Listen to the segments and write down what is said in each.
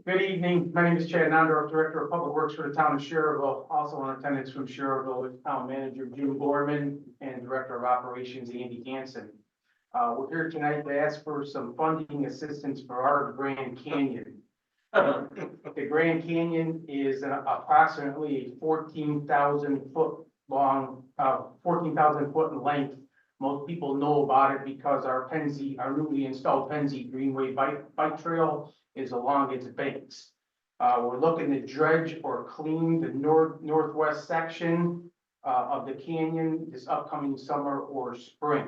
Good evening. My name is Chad Nonder, Director of Public Works for the town of Schererville. Also in attendance from Schererville is Town Manager Jim Gorman and Director of Operations Andy Hansen. We're here tonight to ask for some funding assistance for our Grand Canyon. The Grand Canyon is approximately a 14,000 foot long, 14,000 foot in length. Most people know about it because our newly installed Penzi Greenway bike trail is along its banks. We're looking to dredge or clean the northwest section of the canyon this upcoming summer or spring.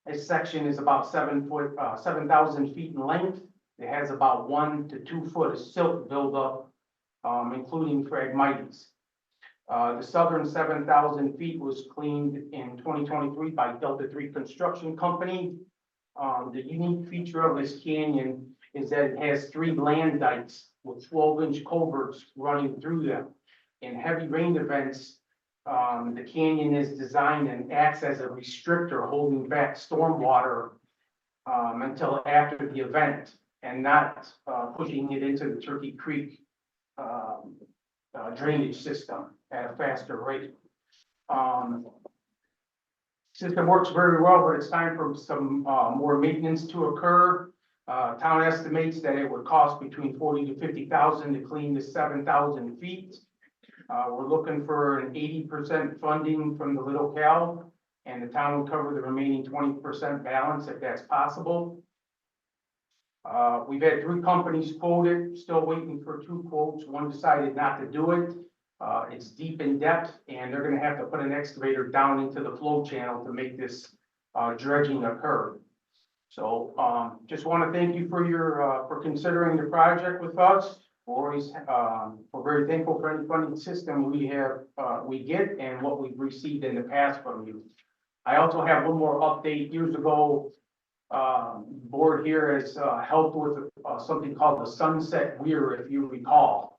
This section is about 7,000 feet in length. It has about 1 to 2 foot of silt buildup, including phragmites. The southern 7,000 feet was cleaned in 2023 by Delta 3 Construction Company. The unique feature of this canyon is that it has 3 land dikes with 12-inch culverts running through them. In heavy rain events, the canyon is designed and acts as a restrictor holding back stormwater until after the event and not pushing it into the Turkey Creek drainage system at a faster rate. System works very well, but it's time for some more maintenance to occur. Town estimates that it would cost between 40 to 50,000 to clean the 7,000 feet. We're looking for an 80% funding from the Little Cal, and the town will cover the remaining 20% balance if that's possible. We've had 3 companies quoted, still waiting for 2 quotes. One decided not to do it. It's deep in depth, and they're gonna have to put an excavator down into the flow channel to make this dredging occur. So, just want to thank you for your, for considering the project with us. We're very thankful for any funding system we get and what we've received in the past from you. I also have one more update. Years ago, the board here has helped with something called the Sunset Weir, if you recall.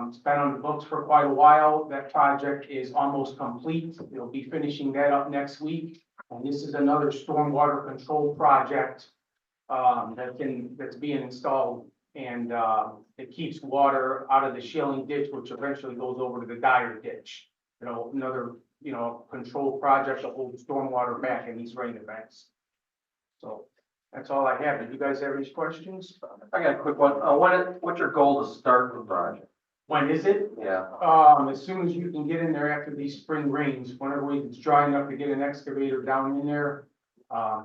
It's been on the books for quite a while. That project is almost complete. They'll be finishing that up next week. And this is another stormwater control project that's being installed, and it keeps water out of the Shilling ditch, which eventually goes over to the Dyer ditch. You know, another control project to hold stormwater back in these rain events. So that's all I have. Did you guys have any questions? I got a quick one. What's your goal to start the project? When is it? Yeah. As soon as you can get in there after these spring rains, whenever it's dry enough to get an excavator down in there,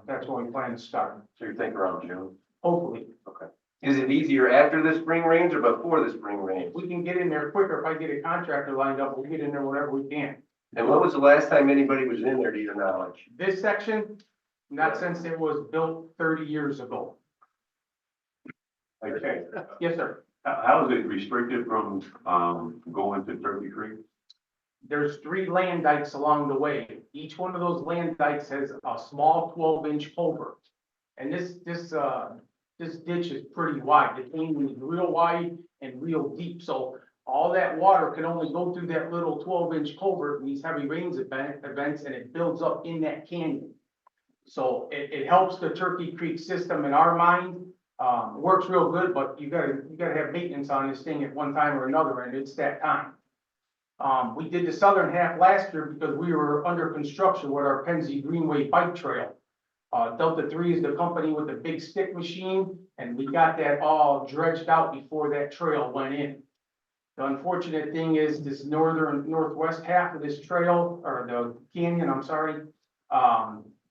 that's when we plan to start. So you think around June? Hopefully. Okay. Is it easier after the spring rains or before the spring rains? We can get in there quicker. If I get a contractor lined up, we'll get in there whenever we can. And when was the last time anybody was in there, to your knowledge? This section, not since it was built 30 years ago. Okay, Yes, sir. how is it restricted from, going to Turkey Creek? There's 3 land dikes along the way. Each one of those land dikes has a small 12-inch culvert. And this ditch is pretty wide. The canyon is real wide and real deep. So all that water can only go through that little 12-inch culvert in these heavy rains events, and it builds up in that canyon. So it helps the Turkey Creek system in our mind. Works real good, but you gotta have maintenance on this thing at one time or another, and it's that time. We did the southern half last year because we were under construction with our Penzi Greenway bike trail. Delta 3 is the company with the big stick machine, and we got that all dredged out before that trail went in. The unfortunate thing is this northwest half of this trail, or the canyon, I'm sorry,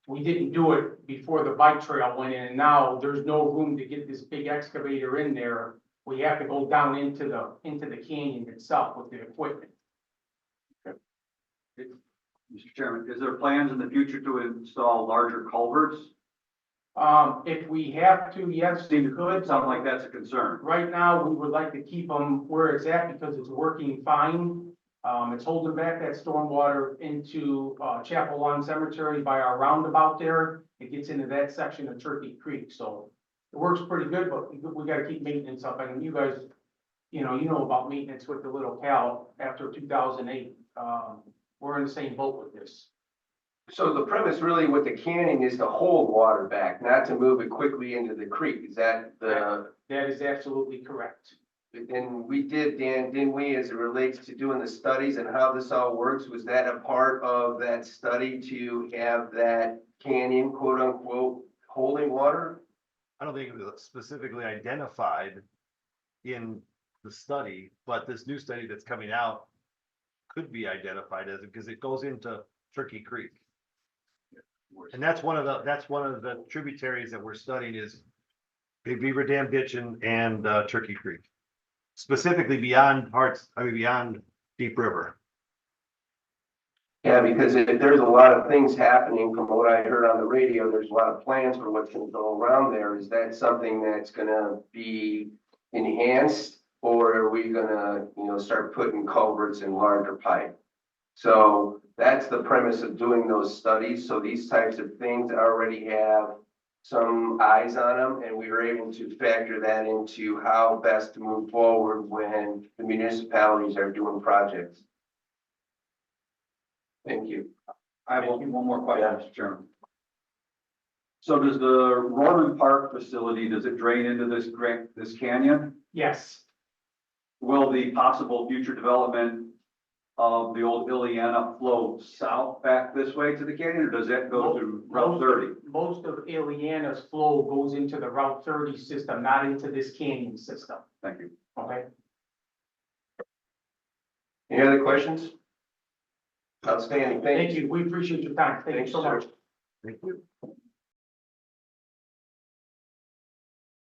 we didn't do it before the bike trail went in, and now there's no room to get this big excavator in there. We have to go down into the canyon itself with the equipment. Mr. Chairman, is there plans in the future to install larger culverts? If we have to, yes, we could. Sound like that's a concern. Right now, we would like to keep them where it's at because it's working fine. It's holding back that stormwater into Chapel Lawn Cemetery by our roundabout there. It gets into that section of Turkey Creek, so it works pretty good, but we got to keep maintenance up. And you guys, you know about maintenance with the Little Cal after 2008. We're in the same boat with this. So the premise really with the canning is to hold water back, not to move it quickly into the creek. Is that the, That is absolutely correct. and we did, Dan, didn't we, as it relates to doing the studies and how this all works? Was that a part of that study to have that canyon, quote unquote, holding water? I don't think it was specifically identified in the study, but this new study that's coming out could be identified as it, because it goes into Turkey Creek. And that's one of the tributaries that we're studying is Big Beaver Dam Ditch and Turkey Creek. Specifically beyond Deep River. Yeah, because if there's a lot of things happening from what I heard on the radio, there's a lot of plans for what's gonna go around there. Is that something that's gonna be enhanced? Or are we gonna, start putting culverts in larger pipe? So that's the premise of doing those studies. So these types of things already have some eyes on them, and we were able to factor that into how best to move forward when the municipalities are doing projects. Thank you. I have one more question, Mr. Chairman. So does the Roman Park facility, does it drain into this canyon? Yes, Will the possible future development of the old Ileana flow south back this way to the canyon, or does that go to Route 30? most of Ileana's flow goes into the Route 30 system, not into this canyon system, Thank you. okay? Any other questions? Outstanding, Thank you, we appreciate your time, thank you Thanks, so sir. much. Thank you.